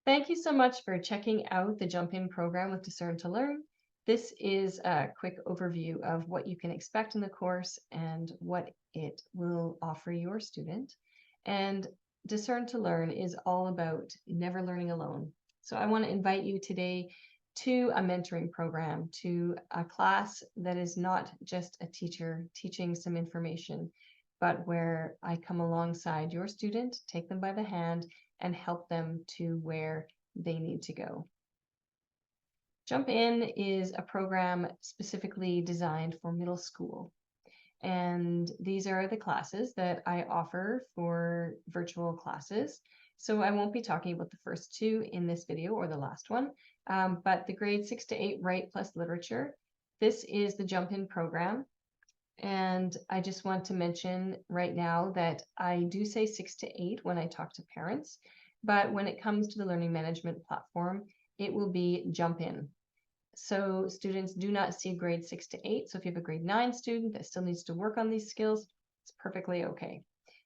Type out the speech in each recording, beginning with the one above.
Thank you so much for checking out the Jump In program with Discern to Learn. This is a quick overview of what you can expect in the course and what it will offer your student. And Discern to Learn is all about never learning alone. So I want to invite you today to a mentoring program, to a class that is not just a teacher teaching some information, but where I come alongside your student, take them by the hand, and help them to where they need to go. Jump In is a program specifically designed for middle school. And these are the classes that I offer for virtual classes. So I won't be talking about the first two in this video or the last one, but the grade 6 to 8 Write plus Literature. This is the Jump In program. And I just want to mention right now that I do say 6 to 8 when I talk to parents, but when it comes to the learning management platform, it will be Jump In. So students do not see grade 6 to 8. So if you have a grade 9 student that still needs to work on these skills, it's perfectly okay.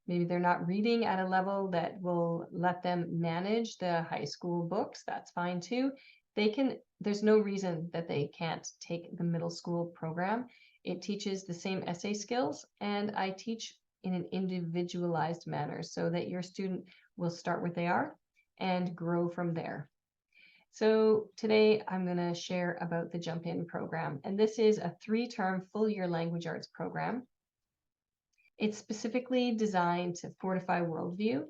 Maybe they're not reading at a level that will let them manage the high school books. That's fine too. There's no reason that they can't take the middle school program. It teaches the same essay skills, and I teach in an individualized manner so that your student will start where they are and grow from there. So today I'm going to share about the Jump In program, and this is a 3-term full year language arts program. It's specifically designed to fortify worldview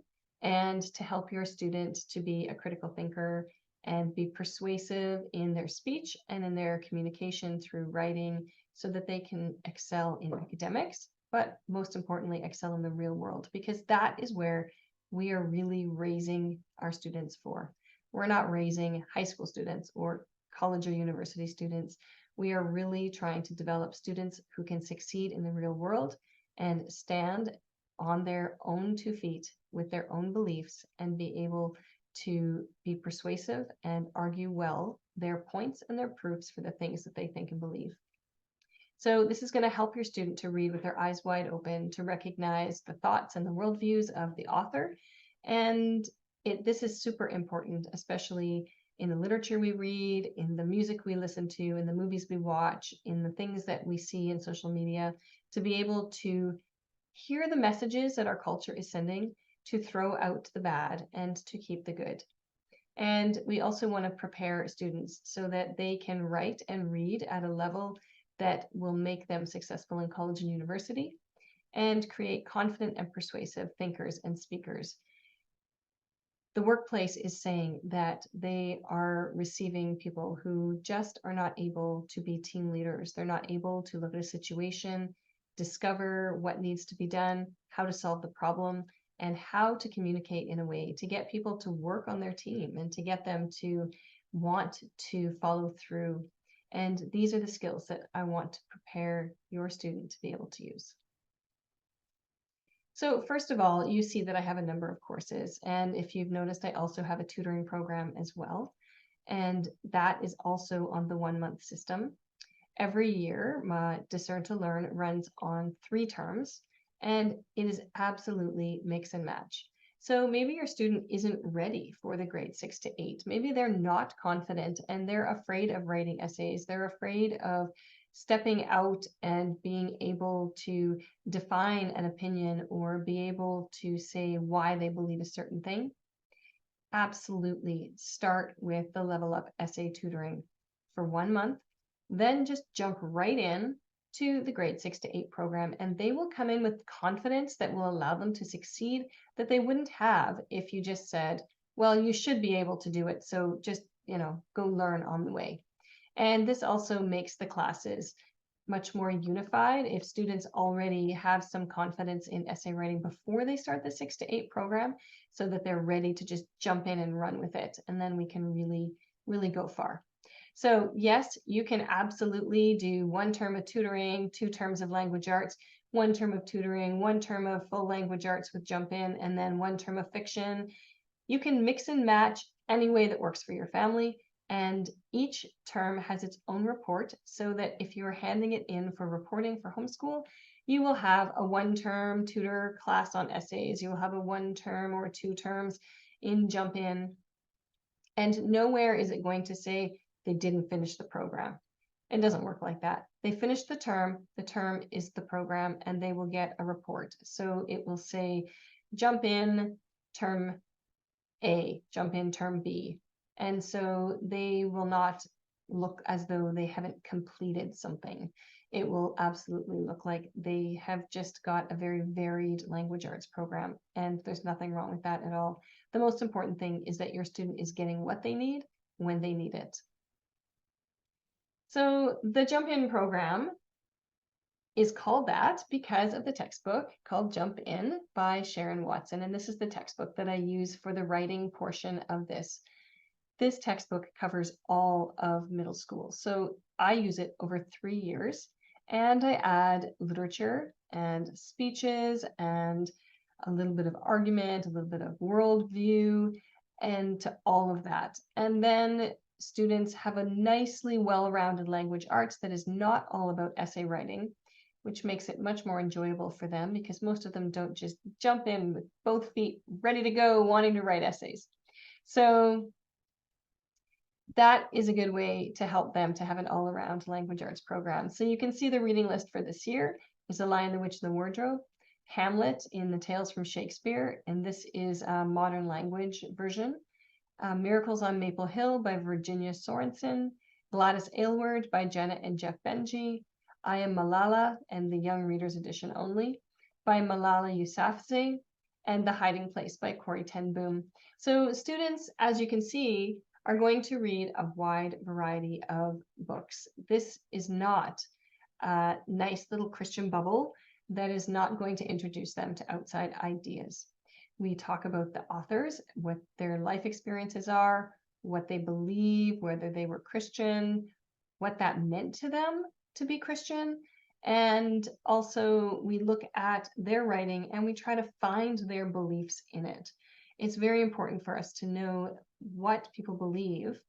and to help your student to be a critical thinker and be persuasive in their speech and in their communication through writing so that they can excel in academics, but most importantly, excel in the real world, because that is where we are really raising our students for. We're not raising high school students or college or university students. We are really trying to develop students who can succeed in the real world and stand on their own 2 feet with their own beliefs and be able to be persuasive and argue well their points and their proofs for the things that they think and believe. So this is going to help your student to read with their eyes wide open, to recognize the thoughts and the worldviews of the author. And this is super important, especially in the literature we read, in the music we listen to, in the movies we watch, in the things that we see in social media, to be able to hear the messages that our culture is sending, to throw out the bad and to keep the good. And we also want to prepare students so that they can write and read at a level that will make them successful in college and university and create confident and persuasive thinkers and speakers. The workplace is saying that they are receiving people who just are not able to be team leaders. They're not able to look at a situation, discover what needs to be done, how to solve the problem, and how to communicate in a way to get people to work on their team and to get them to want to follow through. And these are the skills that I want to prepare your student to be able to use. So first of all, you see that I have a number of courses. And if you've noticed, I also have a tutoring program as well. And that is also on the 1-month system. Every year, my Discern to Learn runs on 3 terms, and it is absolutely mix and match. So maybe your student isn't ready for the grade 6 to 8. Maybe they're not confident and they're afraid of writing essays. They're afraid of stepping out and being able to define an opinion or be able to say why they believe a certain thing. Absolutely start with the Level Up essay tutoring for 1 month, then just jump right in to the grade 6 to 8 program, and they will come in with confidence that will allow them to succeed that they wouldn't have if you just said, well, you should be able to do it, so just, go learn on the way. And this also makes the classes much more unified if students already have some confidence in essay writing before they start the 6 to 8 program, so that they're ready to just jump in and run with it. And then we can really go far. So yes, you can absolutely do 1 term of tutoring, 2 terms of language arts, 1 term of tutoring, 1 term of full language arts with Jump In, and then 1 term of fiction. You can mix and match any way that works for your family. And each term has its own report, so that if you're handing it in for reporting for homeschool, you will have a 1-term tutor class on essays. You'll have a 1 term or 2 terms in Jump In. And nowhere is it going to say they didn't finish the program. It doesn't work like that. They finished the term is the program, and they will get a report. So it will say, jump in term A, jump in term B. And so they will not look as though they haven't completed something. It will absolutely look like they have just got a very varied language arts program, and there's nothing wrong with that at all. The most important thing is that your student is getting what they need when they need it. So the Jump In program is called that because of the textbook called Jump In by Sharon Watson. And this is the textbook that I use for the writing portion of this. This textbook covers all of middle school. So I use it over 3 years, and I add literature and speeches and a little bit of argument, a little bit of worldview, and to all of that. And then students have a nicely well-rounded language arts that is not all about essay writing, which makes it much more enjoyable for them because most of them don't just jump in with both feet ready to go, wanting to write essays. So that is a good way to help them to have an all-around language arts program. So you can see the reading list for this year is The Lion, the Witch, and the Wardrobe, Hamlet in the Tales from Shakespeare, and this is a modern language version, Miracles on Maple Hill by Virginia Sorensen, Gladys Aylward by Janet and Jeff Benji, I Am Malala and the Young Readers Edition only by Malala Yousafzai, and The Hiding Place by Corrie ten Boom. So students, as you can see, are going to read a wide variety of books. This is not a nice little Christian bubble that is not going to introduce them to outside ideas. We talk about the authors, what their life experiences are, what they believe, whether they were Christian, what that meant to them to be Christian. And also we look at their writing and we try to find their beliefs in it. It's very important for us to know what people believe,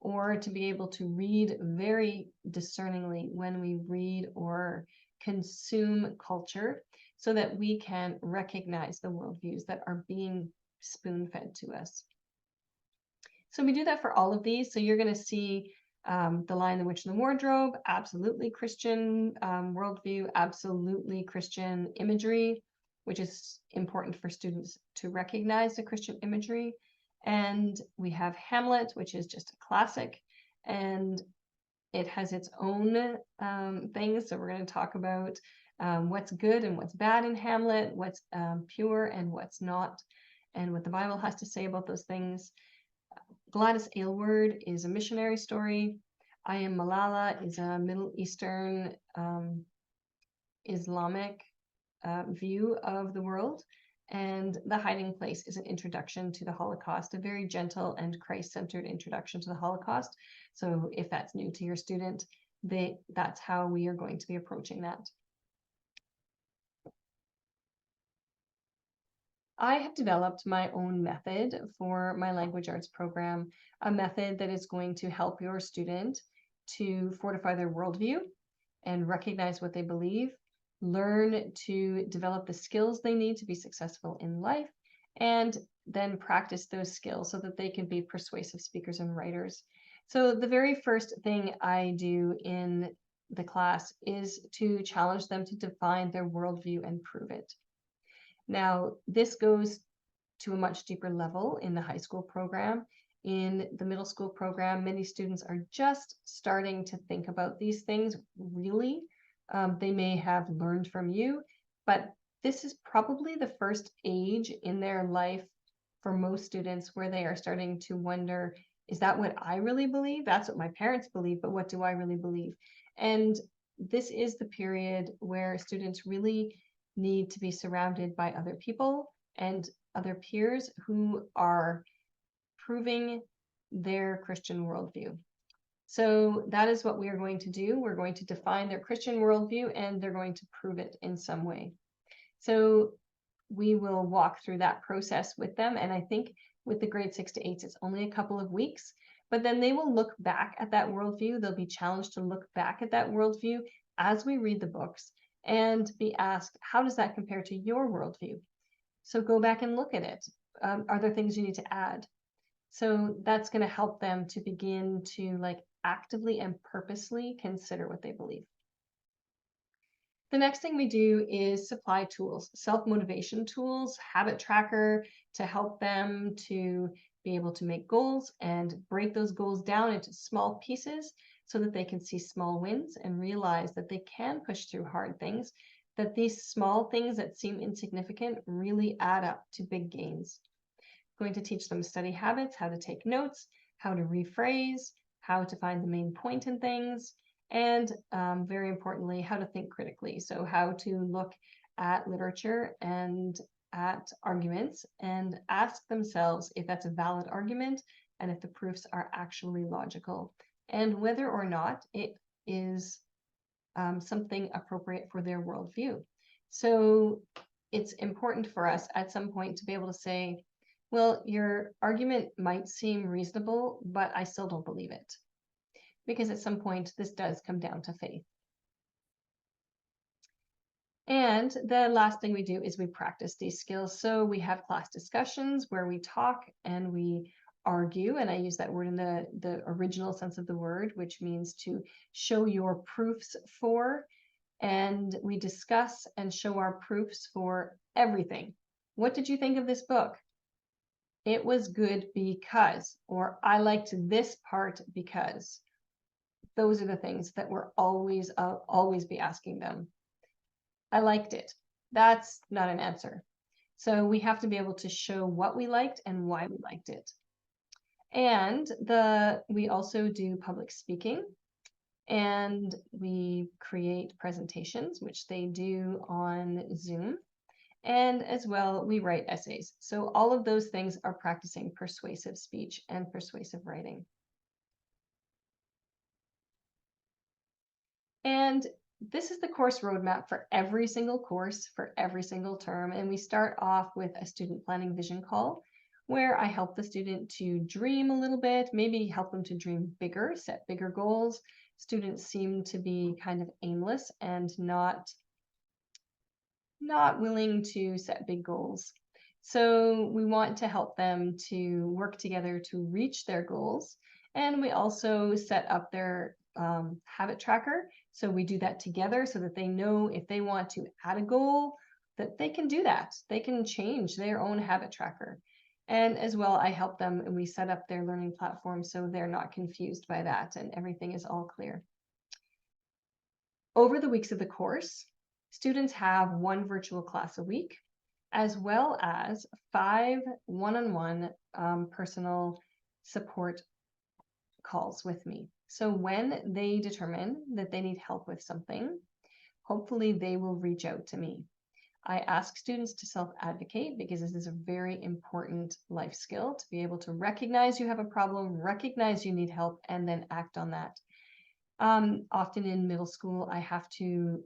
or to be able to read very discerningly when we read or consume culture, so that we can recognize the worldviews that are being spoon-fed to us. So we do that for all of these. So you're going to see The Lion, the Witch, and the Wardrobe, absolutely Christian worldview, absolutely Christian imagery, which is important for students to recognize the Christian imagery. And we have Hamlet, which is just a classic, and it has its own things. So we're going to talk about what's good and what's bad in Hamlet, what's pure and what's not, and what the Bible has to say about those things. Gladys Aylward is a missionary story. I Am Malala is a Middle Eastern Islamic view of the world. And The Hiding Place is an introduction to the Holocaust, a very gentle and Christ-centered introduction to the Holocaust. So if that's new to your student, that's how we are going to be approaching that. I have developed my own method for my language arts program, a method that is going to help your student to fortify their worldview and recognize what they believe, learn to develop the skills they need to be successful in life, and then practice those skills so that they can be persuasive speakers and writers. So the very first thing I do in the class is to challenge them to define their worldview and prove it. Now, this goes to a much deeper level in the high school program. In the middle school program, many students are just starting to think about these things, really. They may have learned from you, but this is probably the first age in their life for most students where they are starting to wonder, is that what I really believe? That's what my parents believe, but what do I really believe? And this is the period where students really need to be surrounded by other people and other peers who are proving their Christian worldview. So that is what we are going to do. We're going to define their Christian worldview, and they're going to prove it in some way. So we will walk through that process with them. And I think with the grade 6 to 8s, it's only a couple of weeks, but then they will look back at that worldview. They'll be challenged to look back at that worldview as we read the books and be asked, how does that compare to your worldview? So go back and look at it. Are there things you need to add? So that's going to help them to begin to like actively and purposely consider what they believe. The next thing we do is supply tools, self-motivation tools, habit tracker to help them to be able to make goals and break those goals down into small pieces so that they can see small wins and realize that they can push through hard things, that these small things that seem insignificant really add up to big gains. Going to teach them study habits, how to take notes, how to rephrase, how to find the main point in things, and very importantly, how to think critically. So how to look at literature and at arguments and ask themselves if that's a valid argument and if the proofs are actually logical and whether or not it is something appropriate for their worldview. So it's important for us at some point to be able to say, well, your argument might seem reasonable, but I still don't believe it. Because at some point, this does come down to faith. And the last thing we do is we practice these skills. So we have class discussions where we talk and we argue, and I use that word in the original sense of the word, which means to show your proofs for, and we discuss and show our proofs for everything. What did you think of this book? It was good because, or I liked this part because. Those are the things that we're always be asking them. I liked it. That's not an answer. So we have to be able to show what we liked and why we liked it. And we also do public speaking, and we create presentations, which they do on Zoom. And as well, we write essays. So all of those things are practicing persuasive speech and persuasive writing. And this is the course roadmap for every single course, for every single term. And we start off with a student planning vision call, where I help the student to dream a little bit, maybe help them to dream bigger, set bigger goals. Students seem to be kind of aimless and not willing to set big goals. So we want to help them to work together to reach their goals. And we also set up their habit tracker. So we do that together so that they know if they want to add a goal, that they can do that. They can change their own habit tracker. And as well, I help them and we set up their learning platform so they're not confused by that and everything is all clear. Over the weeks of the course, students have one virtual class a week, as well as 5 one-on-one personal support calls with me. So when they determine that they need help with something, hopefully they will reach out to me. I ask students to self-advocate because this is a very important life skill to be able to recognize you have a problem, recognize you need help, and then act on that. Often in middle school, I have to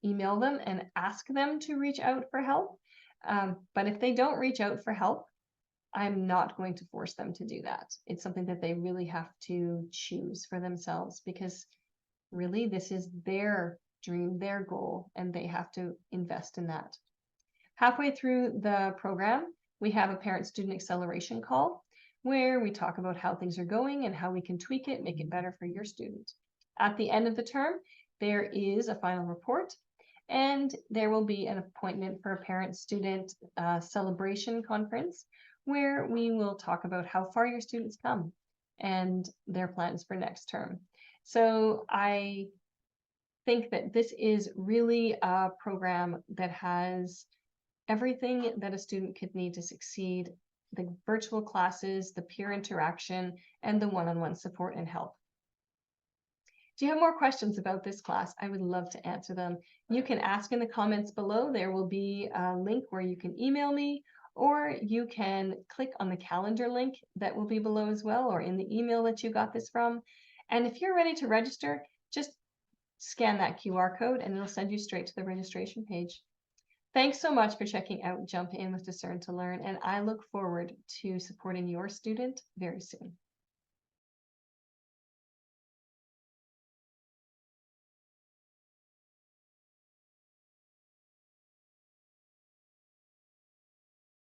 email them and ask them to reach out for help. But if they don't reach out for help, I'm not going to force them to do that. It's something that they really have to choose for themselves because really this is their dream, their goal, and they have to invest in that. Halfway through the program, we have a parent-student acceleration call where we talk about how things are going and how we can tweak it, make it better for your student. At the end of the term, there is a final report and there will be an appointment for a parent-student celebration conference where we will talk about how far your students come and their plans for next term. So I think that this is really a program that has everything that a student could need to succeed: the virtual classes, the peer interaction, and the one-on-one support and help. Do you have more questions about this class? I would love to answer them. You can ask in the comments below. There will be a link where you can email me, or you can click on the calendar link that will be below as well, or in the email that you got this from. And if you're ready to register, just scan that QR code and it'll send you straight to the registration page. Thanks so much for checking out Jump In with Discern to Learn, and I look forward to supporting your student very soon.